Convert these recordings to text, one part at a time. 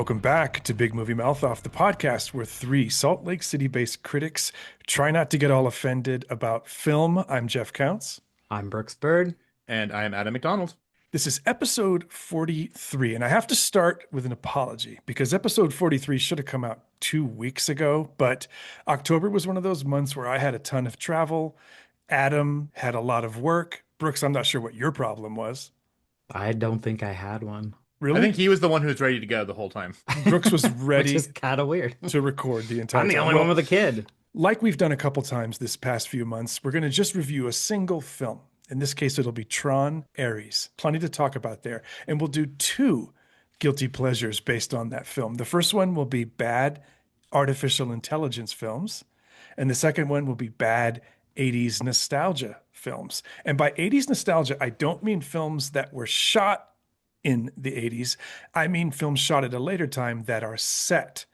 Welcome back to Big Movie Mouth Off, the podcast where three Salt Lake City-based critics try not to get all offended about film. I'm Jeff Counts. I'm Brooks Bird. And I am Adam McDonald. This is episode 43, and I have to start with an apology because episode 43 should have come out 2 weeks ago, but October was one of those months where I had a ton of travel. Adam had a lot of work. Brooks, I'm not sure what your problem was. I don't think I had one. Really? I think he was the one who was ready to go the whole time. Brooks was Which ready is kind of weird. to record the entire I'm the time. only one with a kid. Like we've done a couple times this past few months, we're going to just review a single film. In this case, it'll be Tron, Ares. Plenty to talk about there. And we'll do two guilty pleasures based on that film. The first one will be bad artificial intelligence films. And the second one will be bad 80s nostalgia films. And by 80s nostalgia, I don't mean films that were shot in the 80s. I mean films shot at a later time that are set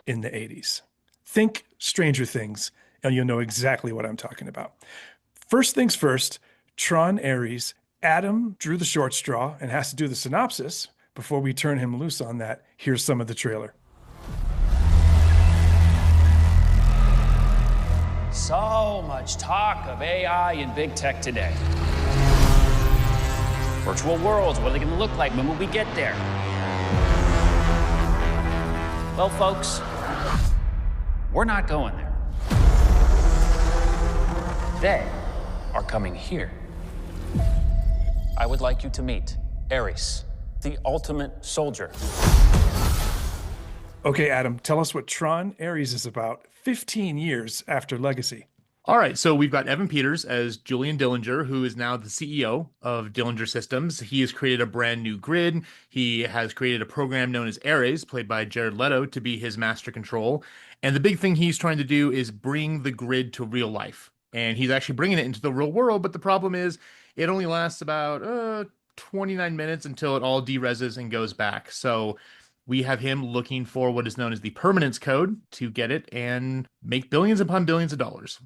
in the 80s. Think Stranger Things, and you'll know exactly what I'm talking about. First things first, Tron Ares. Adam drew the short straw and has to do the synopsis. Before we turn him loose on that, here's some of the trailer. So much talk of AI and big tech today. Virtual worlds, what are they going to look like? When will we get there? Well, folks, we're not going there. They are coming here. I would like you to meet Ares, the ultimate soldier. Okay, Adam, tell us what Tron Ares is about 15 years after Legacy. All right, so we've got Evan Peters as Julian Dillinger, who is now the CEO of Dillinger Systems. He has created a brand new grid. He has created a program known as Ares, played by Jared Leto, to be his master control. And the big thing he's trying to do is bring the grid to real life. And he's actually bringing it into the real world, but the problem is it only lasts about 29 minutes until it all derezzes and goes back. So we have him looking for what is known as the permanence code to get it and make billions upon billions of dollars.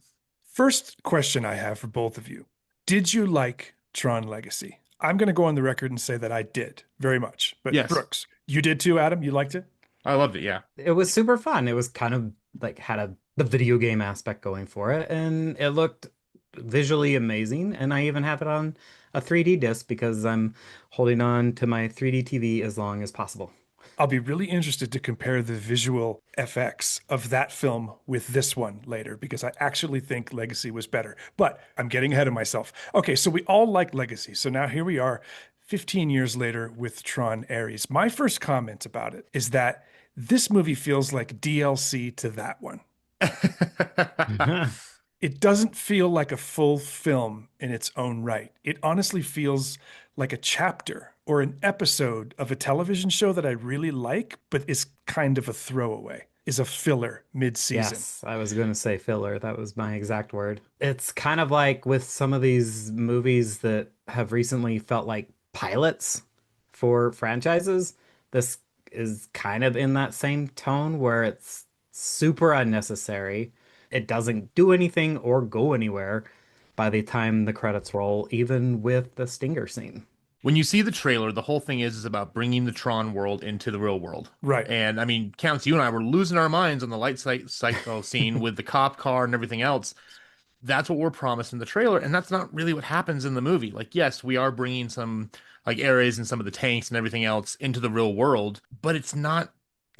First question I have for both of you. Did you like Tron Legacy? I'm going to go on the record and say that I did very much. But yes. Brooks, you did too, Adam? You liked it? I loved it, yeah. It was super fun. It was kind of like had the video game aspect going for it, and it looked visually amazing. And I even have it on a 3D disc because I'm holding on to my 3D TV as long as possible. I'll be really interested to compare the visual effects of that film with this one later because I actually think Legacy was better. But I'm getting ahead of myself. Okay, so we all like Legacy. So now here we are 15 years later with Tron Ares. My first comment about it is that this movie feels like DLC to that one. It doesn't feel like a full film in its own right. It honestly feels like a chapter or an episode of a television show that I really like, but is kind of a throwaway, is a filler mid-season. Yes, I was going to say filler. That was my exact word. It's kind of like with some of these movies that have recently felt like pilots for franchises. This is kind of in that same tone where it's super unnecessary. It doesn't do anything or go anywhere by the time the credits roll, even with the stinger scene. When you see the trailer, the whole thing is about bringing the Tron world into the real world. Right. And I mean, Counts, you and I were losing our minds on the light cycle scene with the cop car and everything else. That's what we're promised in the trailer. And that's not really what happens in the movie. Like, yes, we are bringing some like Ares and some of the tanks and everything else into the real world, but it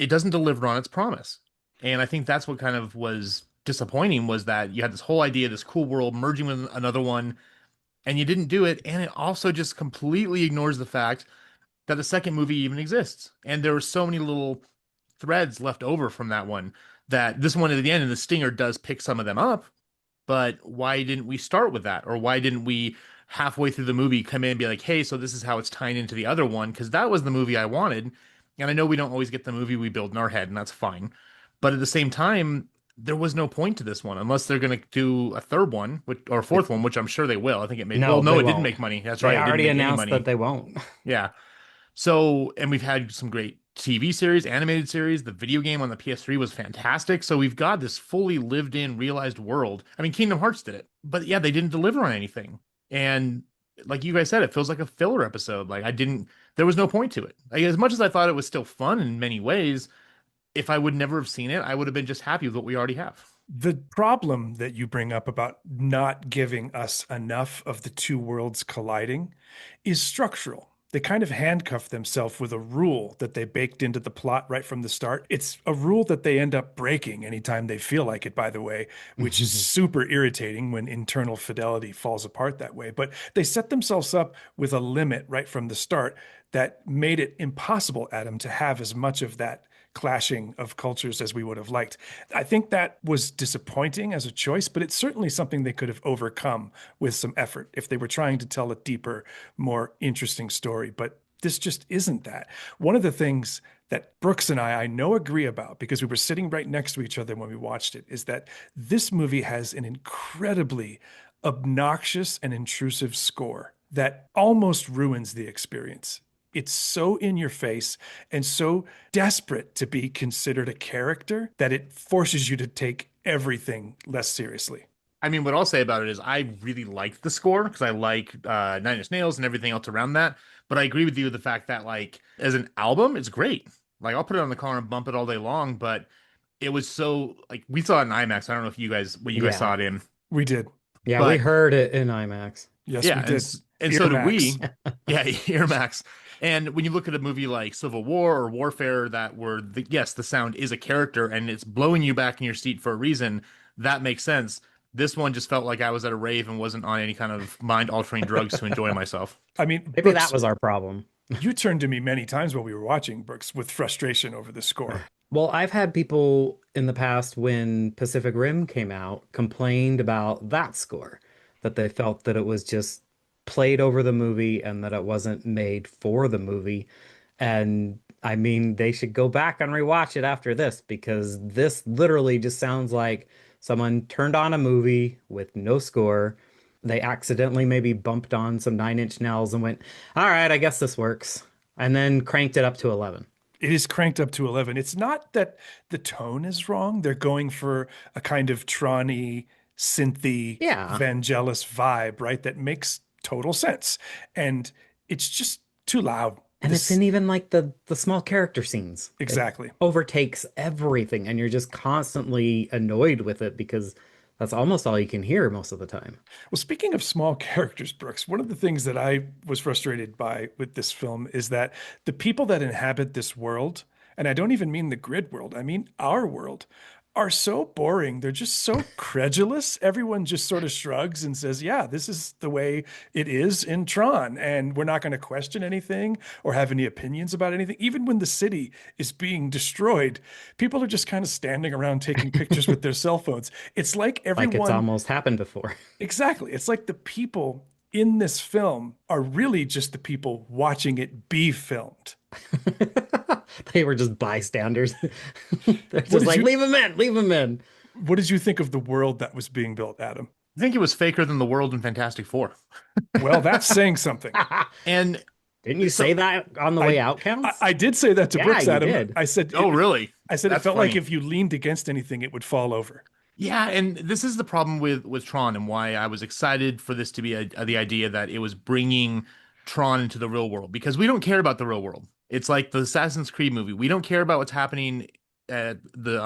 doesn't deliver on its promise. And I think that's what kind of was disappointing, was that you had this whole idea, this cool world merging with another one, and you didn't do it. And it also just completely ignores the fact that the second movie even exists. And there were so many little threads left over from that one that this one at the end, and the stinger does pick some of them up. But why didn't we start with that? Or why didn't we halfway through the movie come in and be like, hey, so this is how it's tying into the other one? Because that was the movie I wanted. And I know we don't always get the movie we build in our head, and that's fine. But at the same time, there was no point to this one unless they're going to do a third one or a fourth one, which I'm sure they will. I think it made No, well, no, they it didn't won't. make money. That's They right. It already didn't make any announced money. that they won't. Yeah. So, and we've had some great TV series, animated series. The video game on the PS3 was fantastic. So we've got this fully lived in, realized world. I mean, Kingdom Hearts did it, but yeah, they didn't deliver on anything. And like you guys said, it feels like a filler episode. Like there was no point to it. Like, as much as I thought it was still fun in many ways, if I would never have seen it, I would have been just happy with what we already have. The problem that you bring up about not giving us enough of the two worlds colliding is structural. They kind of handcuff themselves with a rule that they baked into the plot right from the start. It's a rule that they end up breaking anytime they feel like it, by the way, which is super irritating when internal fidelity falls apart that way. But they set themselves up with a limit right from the start that made it impossible, Adam, to have as much of that clashing of cultures as we would have liked. I think that was disappointing as a choice, but it's certainly something they could have overcome with some effort if they were trying to tell a deeper, more interesting story. But this just isn't that. One of the things that Brooks and I know agree about, because we were sitting right next to each other when we watched it, is that this movie has an incredibly obnoxious and intrusive score that almost ruins the experience. It's so in your face and so desperate to be considered a character that it forces you to take everything less seriously. I mean, what I'll say about it is I really liked the score because I like Nine Inch Nails and everything else around that. But I agree with you with the fact that, like, as an album, it's great. Like, I'll put it on the car and bump it all day long. But it was so, like, we saw it in IMAX. I don't know if what you guys Yeah. saw it in. We did. Yeah, we But- heard it in IMAX. Yes, Yeah, we did. and so did we. Earmax. Yeah, Earmax. And when you look at a movie like Civil War or Warfare, yes, the sound is a character and it's blowing you back in your seat for a reason, that makes sense. This one just felt like I was at a rave and wasn't on any kind of mind-altering drugs to enjoy myself. I mean, Maybe Brooks, that was our problem. you turned to me many times while we were watching, Brooks, with frustration over the score. Well, I've had people in the past when Pacific Rim came out complained about that score, that they felt that it was just played over the movie and that it wasn't made for the movie. And I mean, they should go back and rewatch it after this because this literally just sounds like someone turned on a movie with no score. They accidentally maybe bumped on some Nine Inch Nails and went, all right, I guess this works. And then cranked it up to 11. It is cranked up to 11. It's not that the tone is wrong. They're going for a kind of Tron-y, synthy, Yeah. Vangelis vibe, right? That makes total sense. And it's just too loud. And it's in even like the small character scenes. It Exactly. overtakes everything, and you're just constantly annoyed with it because that's almost all you can hear most of the time. Well, speaking of small characters, Brooks, one of the things that I was frustrated by with this film is that the people that inhabit this world, and I don't even mean the grid world, I mean our world, are so boring. They're just so credulous. Everyone just sort of shrugs and says, yeah, this is the way it is in Tron. And we're not going to question anything or have any opinions about anything. Even when the city is being destroyed, people are just kind of standing around taking pictures with their cell phones. It's like everyone. Like it's almost happened before. Exactly. It's like the people in this film are really just the people watching it be filmed. They were just bystanders. They're did just like, you- leave him in, leave him in. What did you think of the world that was being built, Adam? I think it was faker than the world in Fantastic Four. Well, that's saying something. And Didn't you say that on the way out, Counts? I did say that to Yeah, Brooks, you Adam. did. I said, oh, really? I said it That's felt like funny. if you leaned against anything, it would fall over. Yeah, and this is the problem with Tron and why I was excited for this to be the idea that it was bringing Tron into the real world because we don't care about the real world. It's like the Assassin's Creed movie. We don't care about what's happening at the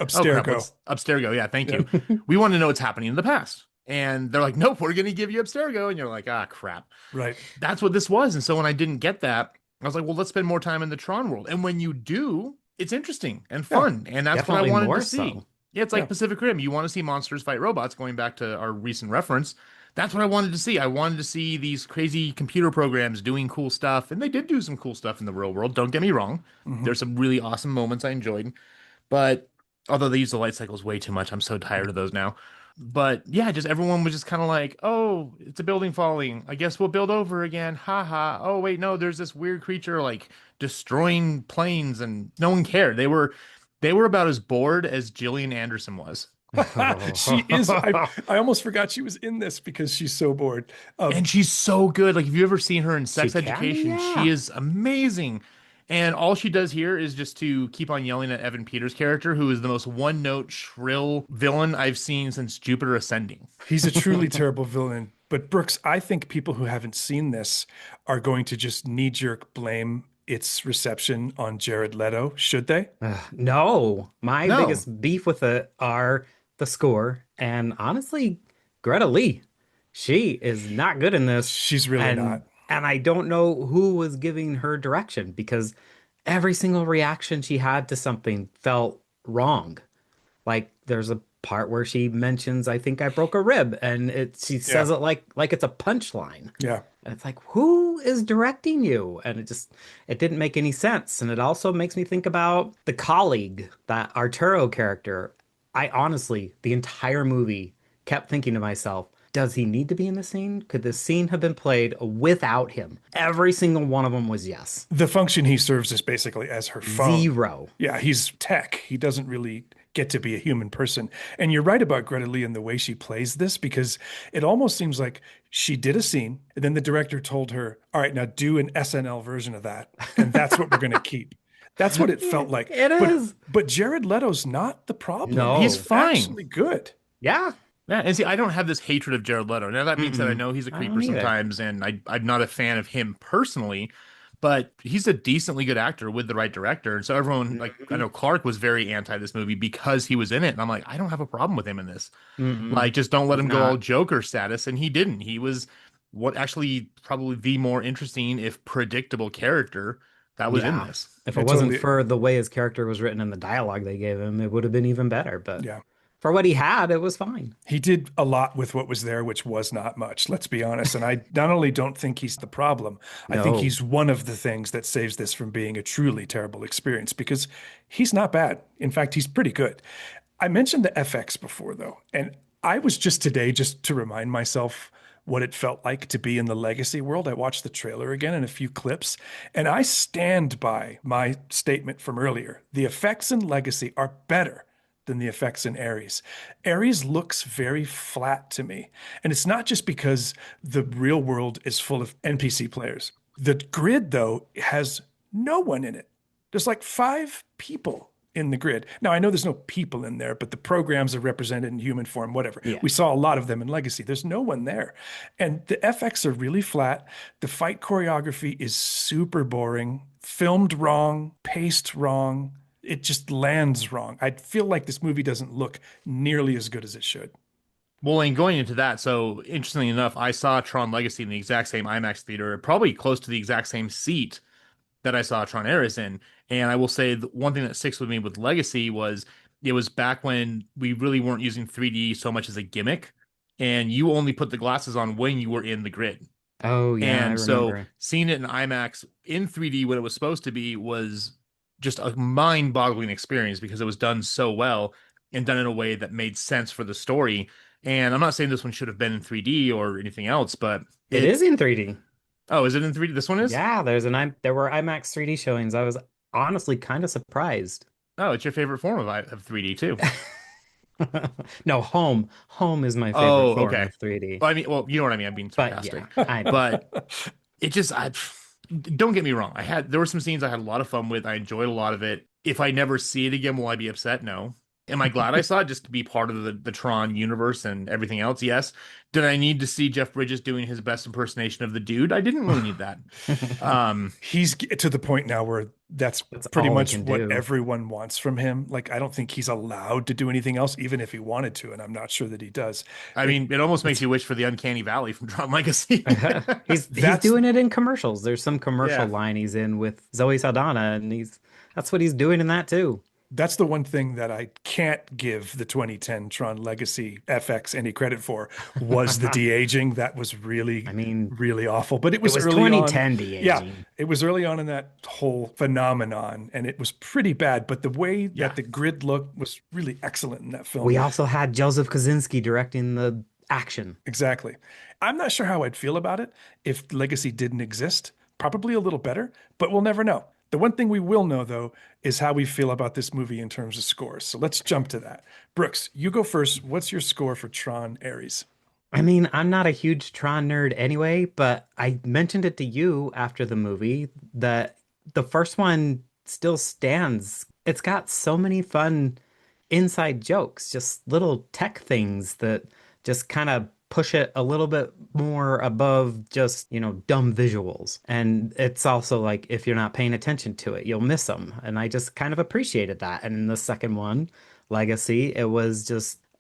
Abstergo. Abstergo. Yeah, thank you. We want to know what's happening in the past. And they're like, nope, we're going to give you Abstergo. And you're like, ah, crap. Right. That's what this was. And so when I didn't get that, I was like, well, let's spend more time in the Tron world. And when you do, it's interesting and fun. And that's what I Definitely wanted more to see. so. Yeah, it's like Yeah. Pacific Rim. You want to see monsters fight robots, going back to our recent reference. That's what I wanted to see. I wanted to see these crazy computer programs doing cool stuff. And they did do some cool stuff in the real world. Don't get me wrong. Mhm. There's some really awesome moments I enjoyed. But although they use the light cycles way too much, I'm so tired of those now. But yeah, just everyone was just kind of like, oh, it's a building falling. I guess we'll build over again. Ha ha. Oh, wait, no, there's this weird creature like destroying planes, and no one cared. They were about as bored as Gillian Anderson was. She is. I almost forgot she was in this because she's so bored. And she's so good. Like, if you've ever seen her in Sex She can, Education, yeah. she is amazing. And all she does here is just to keep on yelling at Evan Peters' character, who is the most one-note, shrill villain I've seen since Jupiter Ascending. He's a truly terrible villain. But Brooks, I think people who haven't seen this are going to just knee-jerk blame its reception on Jared Leto, should they? No, my No. biggest beef with it are the score and honestly, Greta Lee. She is not good in this, She's really and not. I don't know who was giving her direction because every single reaction she had to something felt wrong. Like there's a part where she mentions, "I think I broke a rib," and she Yeah. says it like it's a punchline. Yeah. And it's like, who is directing you? And it didn't make any sense. And it also makes me think about the colleague, that Arturo character. I honestly, the entire movie kept thinking to myself, does he need to be in the scene? Could this scene have been played without him? Every single one of them was yes. The function he serves is basically as her phone. Zero. Yeah, he's tech. He doesn't really get to be a human person. And you're right about Greta Lee and the way she plays this, because it almost seems like she did a scene and then the director told her, all right, now do an SNL version of that. And that's what we're going to keep. That's what it felt like. It but, is. But Jared Leto's not the problem. No. He's He's fine. actually good. Yeah. Yeah, and see, I don't have this hatred of Jared Leto. Now that being said, I know he's a I don't creeper either. sometimes, and I'm not a fan of him personally, but he's a decently good actor with the right director. And so everyone, like, I know Clark was very anti this movie because he was in it, and I'm like, I don't have a problem with him in this. Like, just don't let him go not. all Joker status, and he didn't. He was what actually probably the more interesting, if predictable, character that was in Yeah. this. If I it wasn't totally- for the way his character was written and the dialogue they gave him, it would have been even better. But Yeah. for what he had, it was fine. He did a lot with what was there, which was not much, let's be honest. And I not only don't think he's the problem, I think No. he's one of the things that saves this from being a truly terrible experience, because he's not bad. In fact, he's pretty good. I mentioned the FX before, though, and I was just today, just to remind myself what it felt like to be in the Legacy world. I watched the trailer again and a few clips, and I stand by my statement from earlier. The effects in Legacy are better than the effects in Ares. Ares looks very flat to me. And it's not just because the real world is full of NPC players. The grid, though, has no one in it. There's like 5 people in the grid. Now, I know there's no people in there, but the programs are represented in human form, whatever. Yeah. We saw a lot of them in Legacy. There's no one there. And the FX are really flat. The fight choreography is super boring, filmed wrong, paced wrong. It just lands wrong. I feel like this movie doesn't look nearly as good as it should. Well, and going into that, so interestingly enough, I saw Tron Legacy in the exact same IMAX theater, probably close to the exact same seat that I saw Tron Ares in. And I will say the one thing that sticks with me with Legacy was it was back when we really weren't using 3D so much as a gimmick, and you only put the glasses on when you were in the grid. Oh, yeah. And I so remember. seeing it in IMAX in 3D when it was supposed to be was just a mind-boggling experience because it was done so well and done in a way that made sense for the story. And I'm not saying this one should have been in 3D or anything else, but It is in 3D. Oh, is it in 3D? This one is? Yeah, there were IMAX 3D showings. I was honestly kind of surprised. Oh, it's your favorite form of 3D too. No, home. Home is my favorite Oh, form okay. of 3D. Well, I mean, well, you know what I mean. I'm being But sarcastic. yeah, I know. But it just, don't get me wrong. There were some scenes I had a lot of fun with. I enjoyed a lot of it. If I never see it again, will I be upset? No. Am I glad I saw it just to be part of the Tron universe and everything else? Yes. Did I need to see Jeff Bridges doing his best impersonation of the dude? I didn't really need that. He's to the point now where that's That's pretty all he much can what do. everyone wants from him. Like, I don't think he's allowed to do anything else, even if he wanted to, and I'm not sure that he does. I mean, it almost makes you wish for the Uncanny Valley from Tron Legacy. He's That's- doing it in commercials. There's some commercial Yeah. line he's in with Zoe Saldana, and that's what he's doing in that too. That's the one thing that I can't give the 2010 Tron Legacy FX any credit for was the de-aging. That was really, I mean, really awful. But it was, it was early 2010 on. de-aging. Yeah, it was early on in that whole phenomenon, and it was pretty bad. But the way Yeah. that the grid looked was really excellent in that film. We also had Joseph Kosinski directing the action. Exactly. I'm not sure how I'd feel about it if Legacy didn't exist. Probably a little better, but we'll never know. The one thing we will know, though, is how we feel about this movie in terms of scores. So let's jump to that. Brooks, you go first. What's your score for Tron Ares? I mean, I'm not a huge Tron nerd anyway, but I mentioned it to you after the movie that the first one still stands. It's got so many fun inside jokes, just little tech things that just kind of push it a little bit more above just, dumb visuals. And it's also like if you're not paying attention to it, you'll miss them. And I just kind of appreciated that. And in the second one, Legacy, it was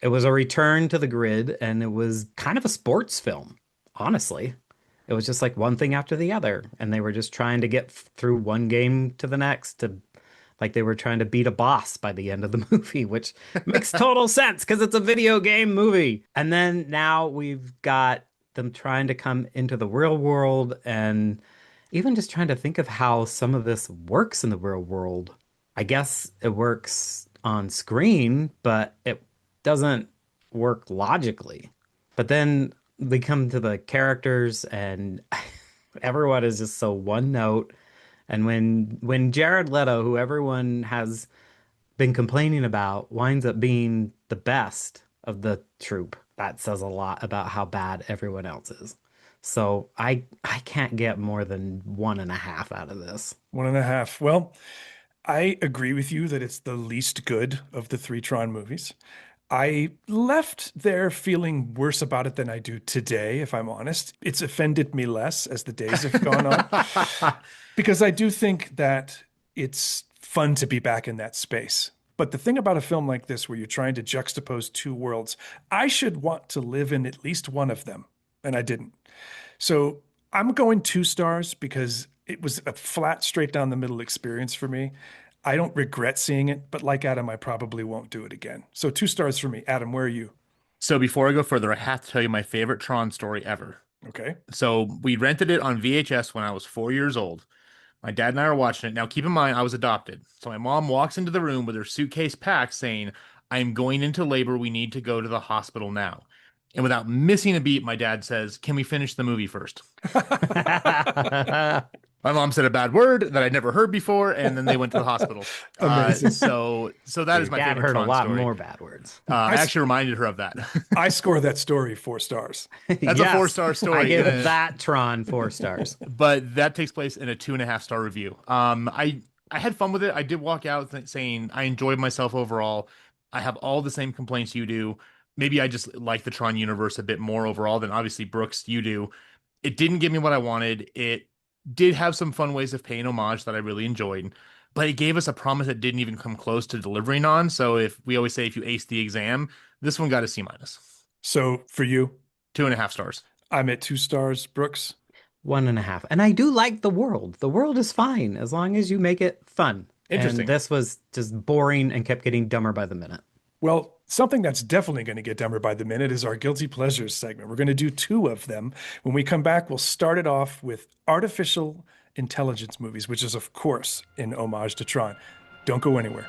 a return to the grid, and it was kind of a sports film, honestly. It was just like one thing after the other, and they were just trying to get through one game to the next to like they were trying to beat a boss by the end of the movie, which makes total sense because it's a video game movie. And then now we've got them trying to come into the real world and even just trying to think of how some of this works in the real world. I guess it works on screen, but it doesn't work logically. But then we come to the characters and everyone is just so one note. And when Jared Leto, who everyone has been complaining about, winds up being the best of the troupe, that says a lot about how bad everyone else is. So I can't get more than 1.5 out of this. 1.5. Well, I agree with you that it's the least good of the three Tron movies. I left there feeling worse about it than I do today, if I'm honest. It's offended me less as the days have gone on, because I do think that it's fun to be back in that space. But the thing about a film like this, where you're trying to juxtapose two worlds, I should want to live in at least one of them, and I didn't. So I'm going 2 stars because it was a flat, straight down the middle experience for me. I don't regret seeing it, but like Adam, I probably won't do it again. So 2 stars for me. Adam, where are you? So before I go further, I have to tell you my favorite Tron story ever. Okay. So we rented it on VHS when I was 4 years old. My dad and I are watching it. Now, keep in mind, I was adopted. So my mom walks into the room with her suitcase packed saying, I'm going into labor. We need to go to the hospital now. And without missing a beat, my dad says, can we finish the movie first? My mom said a bad word that I'd never heard before, and then they went to the hospital. Amazing. So that is my Dad favorite heard Tron a lot story. more bad words. I actually reminded her of that. I score that story 4 stars. That's a Yes, 4-star story. I give that Tron 4 stars. But that takes place in a 2.5-star review. I had fun with it. I did walk out saying I enjoyed myself overall. I have all the same complaints you do. Maybe I just like the Tron universe a bit more overall than obviously Brooks, you do. It didn't give me what I wanted. It did have some fun ways of paying homage that I really enjoyed, but it gave us a promise that didn't even come close to delivering on. So if we always say if you ace the exam, this one got a C-. So for you, 2.5 stars. I'm at 2 stars. Brooks? 1.5. And I do like the world. The world is fine as long as you make it fun. Interesting. And this was just boring and kept getting dumber by the minute. Well, something that's definitely going to get dumber by the minute is our Guilty Pleasures segment. We're going to do 2 of them. When we come back, we'll start it off with artificial intelligence movies, which is, of course, in homage to Tron. Don't go anywhere.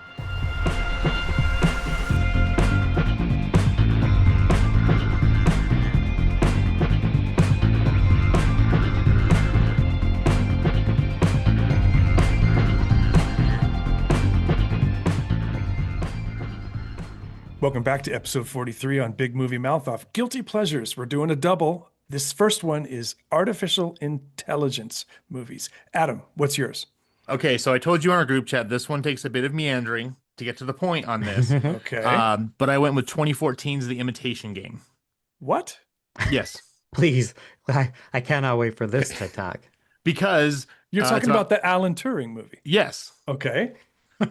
Welcome back to episode 43 on Big Movie Mouth Off. Guilty Pleasures. We're doing a double. This first one is artificial intelligence movies. Adam, what's yours? Okay, so I told you on our group chat, this one takes a bit of meandering to get to the point on this. Okay. But I went with 2014's The Imitation Game. What? Yes. Please, I cannot wait for this to talk. Because You're it's talking not- about the Alan Turing movie. Yes. Okay.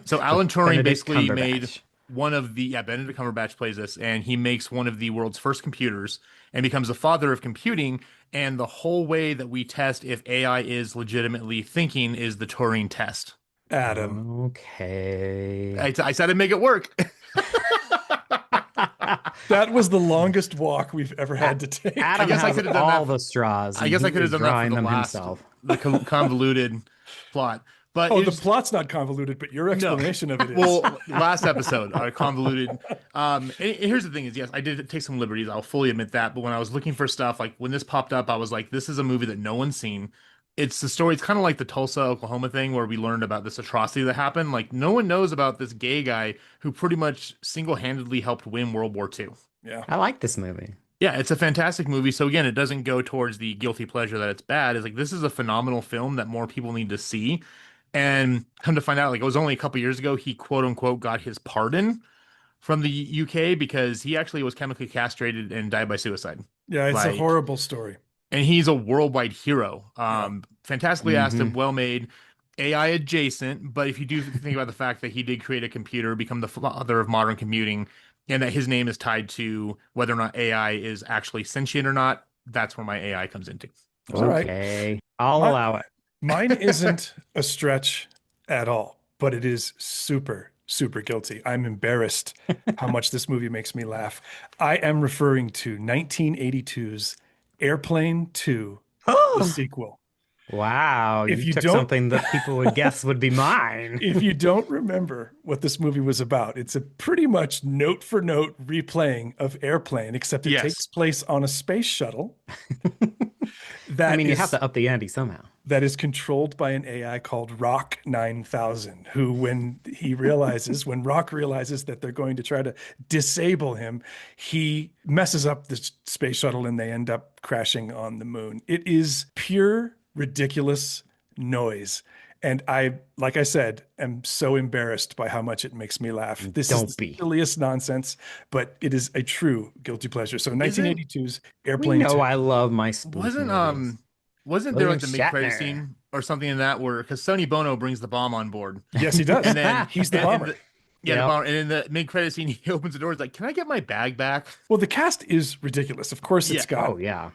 So Alan Turing Benedict basically Cumberbatch. made one of the Benedict Cumberbatch plays this, and he makes one of the world's first computers and becomes the father of computing. And the whole way that we test if AI is legitimately thinking is the Turing test. Adam. Okay. I said I'd make it work. That was the longest walk we've ever had to take. Adam guess I has could have done all that- the straws. I and guess I he could have is done that for drawing the them last, himself. the convoluted plot. But Oh, the it's- plot's not convoluted, but your explanation of it is. Well, last episode, convoluted. And here's the thing is, yes, I did take some liberties. I'll fully admit that. But when I was looking for stuff, like when this popped up, I was like, this is a movie that no one's seen. It's the story. It's kind of like the Tulsa, Oklahoma thing where we learned about this atrocity that happened. Like no one knows about this gay guy who pretty much single-handedly helped win World War II. Yeah. I like this movie. Yeah, it's a fantastic movie. So again, it doesn't go towards the guilty pleasure that it's bad. It's like this is a phenomenal film that more people need to see. And come to find out, like it was only a couple years ago he quote unquote got his pardon from the UK because he actually was chemically castrated and died by suicide. Yeah, it's a Like, horrible story. and he's a worldwide hero. Fantastically Mhm. acted, well made, AI adjacent. But if you do think about the fact that he did create a computer, become the father of modern computing, and that his name is tied to whether or not AI is actually sentient or not, that's where my AI comes into. All right. Okay, I'll My- allow it. Mine isn't a stretch at all, but it is super, super guilty. I'm embarrassed how much this movie makes me laugh. I am referring to 1982's Airplane 2, the sequel. Wow, If you you took don't- something that people would guess would be mine. If you don't remember what this movie was about, it's a pretty much note for note replaying of Airplane, except it Yes. takes place on a space shuttle I mean, you have to up the ante somehow. that is controlled by an AI called Rock 9000, who, when Rock realizes that they're going to try to disable him, he messes up the space shuttle and they end up crashing on the moon. It is pure, ridiculous noise. And I, like I said, am so embarrassed by how much it makes me laugh. This Don't is be. the silliest nonsense, but it is a true guilty pleasure. So 1982's We Airplane know 2. I love my spoof Wasn't movies. wasn't there like the William mid-credit Shatner. scene or something in that where because Sonny Bono brings the bomb on board Yes, he does. and then He's the and bomber. the Yep. bomber, and in the mid-credit scene he opens the door. He's like, "Can I get my bag back?" Well, the cast is ridiculous. Of course, it's Yeah. got Oh yeah.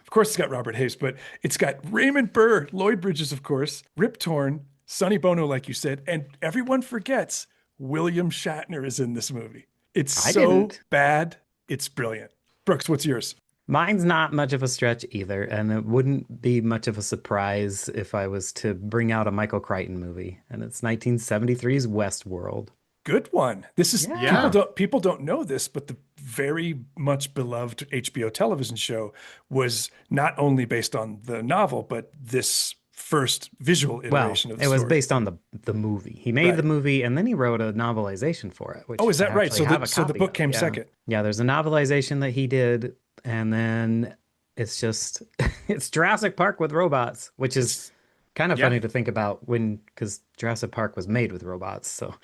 Robert Hayes, but it's got Raymond Burr, Lloyd Bridges, of course, Rip Torn, Sonny Bono, like you said, and everyone forgets William Shatner is in this movie. It's I so didn't. bad, it's brilliant. Brooks, what's yours? Mine's not much of a stretch either, and it wouldn't be much of a surprise if I was to bring out a Michael Crichton movie, and it's 1973's Westworld. Good one. This is Yeah. people don't know this, but the very much beloved HBO television show was not only based on the novel, but this first visual Well, iteration of the it was story. based on the movie. He made Right. the movie, and then he wrote a novelization for it. Which Oh, is that I right? actually So have the a so the copy book of, came yeah. second. Yeah, there's a novelization that he did, and then it's just it's Jurassic Park with robots, which is kind of Yeah. funny to think about because Jurassic Park was made with robots. So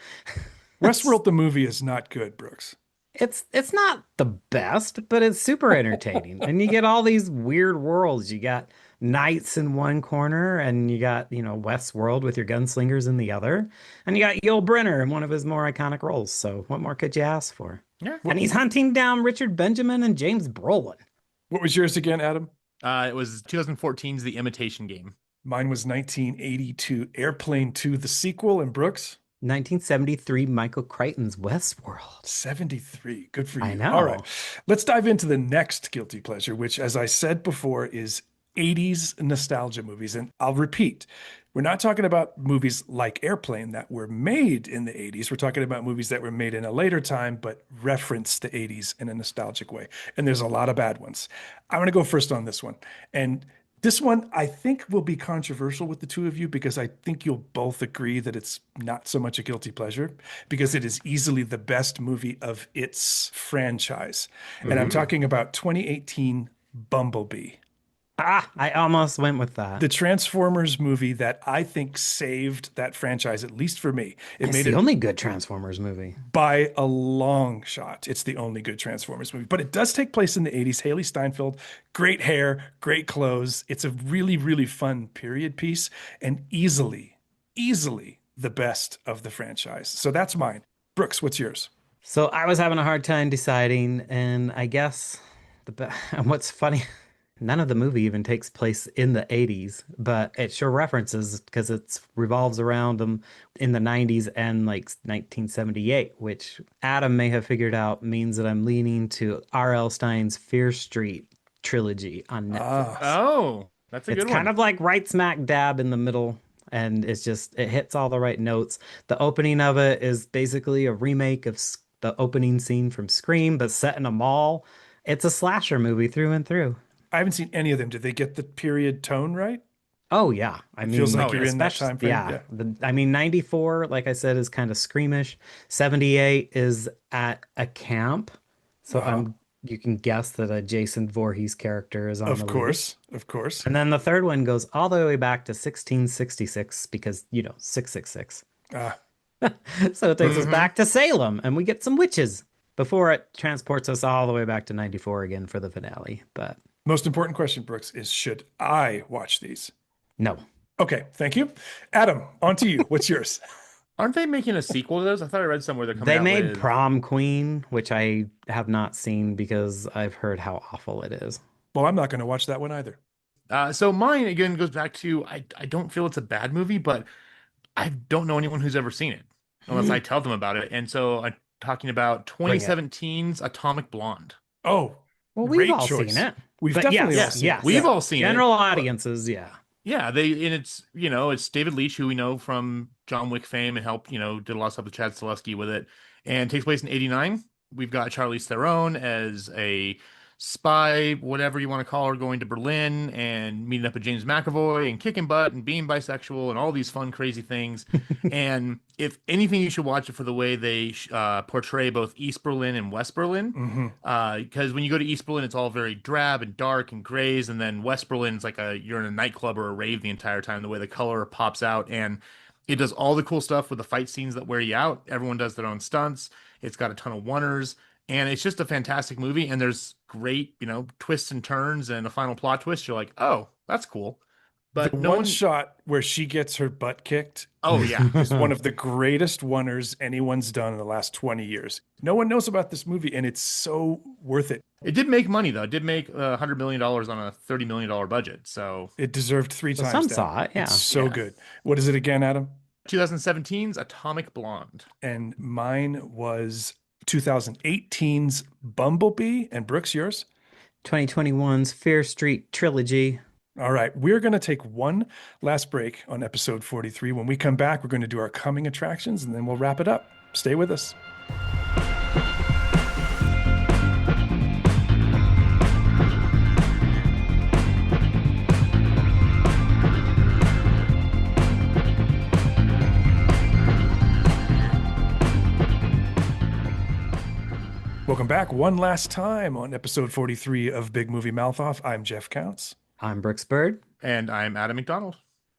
Westworld the movie is not good, Brooks. it's not the best, but it's super entertaining. And you get all these weird worlds. You got knights in one corner, and you got, Westworld with your gunslingers in the other. And you got Yul Brynner in one of his more iconic roles. So what more could you ask for? Yeah. And he's hunting down Richard Benjamin and James Brolin. What was yours again, Adam? It was 2014's The Imitation Game. Mine was 1982 Airplane 2, the sequel, and Brooks? 1973 Michael Crichton's Westworld. 73. Good for you. I know. All right. Let's dive into the next guilty pleasure, which, as I said before, is 80s nostalgia movies. And I'll repeat, we're not talking about movies like Airplane that were made in the 80s. We're talking about movies that were made in a later time, but reference the 80s in a nostalgic way. And there's a lot of bad ones. I'm going to go first on this one. And this one, I think, will be controversial with the two of you because I think you'll both agree that it's not so much a guilty pleasure because it is easily the best movie of its franchise. And I'm talking about 2018 Bumblebee, I almost went with that. the Transformers movie that I think saved that franchise, at least for me. It It's made the it only good Transformers movie. by a long shot. It's the only good Transformers movie, but it does take place in the 80s. Haley Steinfeld, great hair, great clothes. It's a really, really fun period piece and easily the best of the franchise. So that's mine. Brooks, what's yours? So I was having a hard time deciding, and I guess and what's funny, none of the movie even takes place in the 80s, but it sure references because it revolves around them in the 90s and like 1978, which Adam may have figured out means that I'm leaning to R.L. Stein's Fear Street trilogy on Netflix. Oh, that's a It's good one. kind of like right smack dab in the middle, and it hits all the right notes. The opening of it is basically a remake of the opening scene from Scream, but set in a mall. It's a slasher movie through and through. I haven't seen any of them. Did they get the period tone right? Oh yeah, I mean, feels like you're in that especially- time frame. Yeah, 94, like I said, is kind of screamish. 78 is at a camp, so you can guess that a Jason Voorhees character is on the Of lead. course. Of course. And then the third one goes all the way back to 1666 because 666. Ah, So it takes us back to Salem, and we get some witches. before it transports us all the way back to 94 again for the finale. But Most important question, Brooks, is should I watch these? no. Okay, thank you. Adam, on to you. What's yours? Aren't they making a sequel to those? I thought I read somewhere they're coming They out made with. Prom Queen, which I have not seen because I've heard how awful it is. Well, I'm not going to watch that one either. So mine again goes back to I don't feel it's a bad movie, but I don't know anyone who's ever seen it unless I tell them about it. And so I'm talking about Bring it. 2017's Atomic Blonde. Oh, Well, we've great all choice. seen it. We've But definitely yes, all seen yes. it. We've all seen General it. audiences, yeah. Yeah, and it's it's David Leitch, who we know from John Wick fame and helped, did a lot of stuff with Chad Stahelski with it. And it takes place in 89. We've got Charlize Theron as a spy, whatever you want to call her, going to Berlin and meeting up with James McAvoy and kicking butt and being bisexual and all these fun, crazy things. And if anything, you should watch it for the way they portray both East Berlin and West Berlin. Because when you go to East Berlin, it's all very drab and dark and grays. And then West Berlin, it's like you're in a nightclub or a rave the entire time, the way the color pops out. And it does all the cool stuff with the fight scenes that wear you out. Everyone does their own stunts. It's got a ton of oneers. And it's just a fantastic movie. And there's great, twists and turns and a final plot twist. You're like, oh, that's cool. But The no one one. shot where she gets her butt kicked Oh, yeah. is one of the greatest oneers anyone's done in the last 20 years. No one knows about this movie, and it's so worth it. It did make money, though. It did make $100 million on a $30 million budget. So It deserved three So times some that. saw it, yeah. It's so Yeah. good. What is it again, Adam? 2017's Atomic Blonde. And mine was 2018's Bumblebee. And Brooks, yours? 2021's Fear Street trilogy. All right, we're going to take one last break on episode 43. When we come back, we're going to do our coming attractions, and then we'll wrap it up. Stay with us. Welcome back one last time on episode 43 of Big Movie Mouth Off. I'm Jeff Counts. I'm Brooks Bird. And I'm Adam McDonald.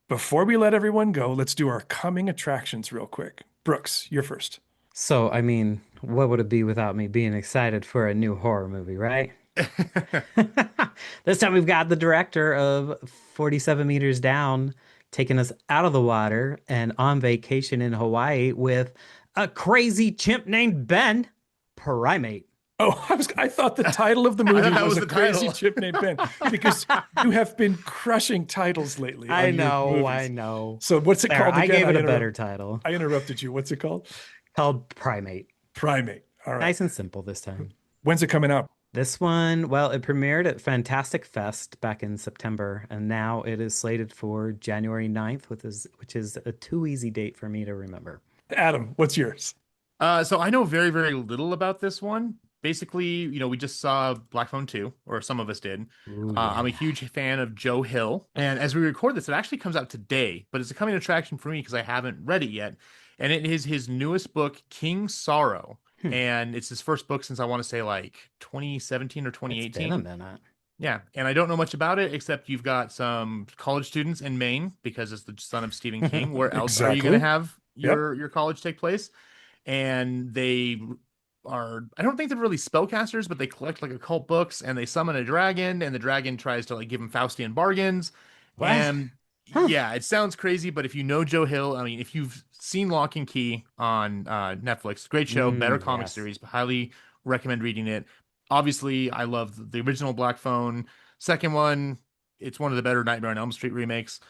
Before we let everyone go, let's do our coming attractions real quick. Brooks, you're first. So, I mean, what would it be without me being excited for a new horror movie, right? This time we've got the director of 47 Meters Down taking us out of the water and on vacation in Hawaii with a crazy chimp named Ben, Primate. Oh, I thought the title of the movie that was was A the Crazy title. Chip Named Ben, because you have been crushing titles lately. I on your know, movies. I know. So what's it There, called I again? gave it a interrupt- better title I interrupted you. What's it called? called Primate. Primate. All right. Nice and simple this time. When's it coming out? This one, well, it premiered at Fantastic Fest back in September, and now it is slated for January 9th, which is a too easy date for me to remember. Adam, what's yours? So I know very, very little about this one. Basically, we just saw Black Phone 2, or some of us did. Ooh, I'm a huge fan of Joe Hill. And as we record this, it actually comes out today, but it's a coming attraction for me because I haven't read it yet. And it is his newest book, King Sorrow. And it's his first book since I want to say like 2017 or It's 2018. been a minute. Yeah, and I don't know much about it except you've got some college students in Maine because it's the son of Stephen King. Where else are you going Exactly. to have your college take place? And they are, I don't think they're really spellcasters, but they collect like occult books and they summon a dragon, and the dragon tries to like give them Faustian bargains. What? And yeah, it sounds crazy, but if you know Joe Hill, I mean, if you've seen Lock and Key on Netflix, great show, better comic yes. series, highly recommend reading it. Obviously, I love the original Black Phone. Second one, it's one of the better Nightmare on Elm Street remakes.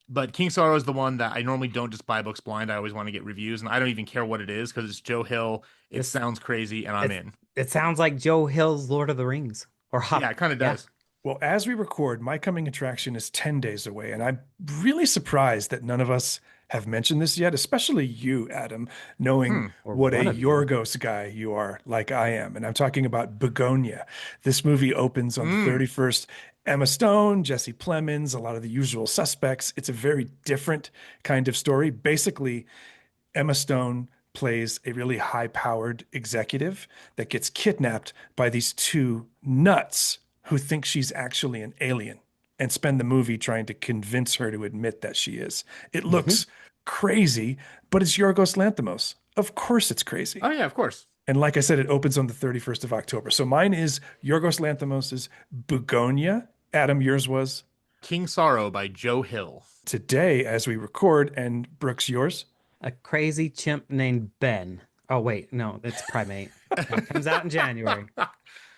But King Sorrow is the one that I normally don't just buy books blind. I always want to get reviews, and I don't even care what it is because it's Joe Hill. It This- sounds crazy, and I'm in. It sounds like Joe Hill's Lord of the Rings. Or Yeah, it kind of does. Well, as we record, my coming attraction is 10 days away, and I'm really surprised that none of us have mentioned this yet, especially you, Adam, knowing Or what a one of you. Yorgos guy you are, like I am. And I'm talking about Begonia. This movie opens on the 31st. Emma Stone, Jesse Plemons, a lot of the usual suspects. It's a very different kind of story. Basically, Emma Stone plays a really high-powered executive that gets kidnapped by these two nuts who think she's actually an alien and spend the movie trying to convince her to admit that she is. It looks crazy, but it's Yorgos Lanthimos. Of course it's crazy. Oh yeah, of course. And like I said, it opens on the 31st of October. So mine is Yorgos Lanthimos' Bugonia. Adam, yours was? King Sorrow by Joe Hill. Today, as we record, and Brooks, yours? A crazy chimp named Ben. Oh, wait, no, it's Primate. That comes out in January.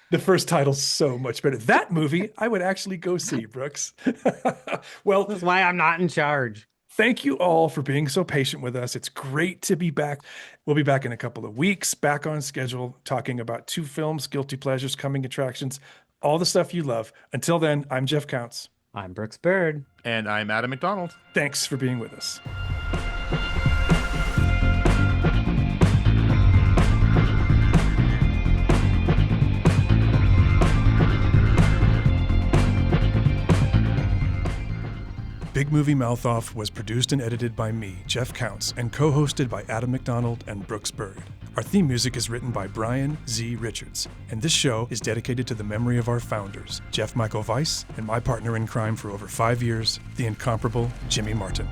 The first title's so much better. That movie, I would actually go see, Brooks. Well, That's why I'm not in charge. thank you all for being so patient with us. It's great to be back. We'll be back in a couple of weeks, back on schedule, talking about 2 films, guilty pleasures, coming attractions, all the stuff you love. Until then, I'm Jeff Counts. I'm Brooks Bird. And I'm Adam McDonald. Thanks for being with us. Big Movie Mouth Off was produced and edited by me, Jeff Counts, and co-hosted by Adam McDonald and Brooks Bird. Our theme music is written by Brian Z. Richards, and this show is dedicated to the memory of our founders, Jeff Michael Weiss, and my partner in crime for over 5 years, the incomparable Jimmy Martin.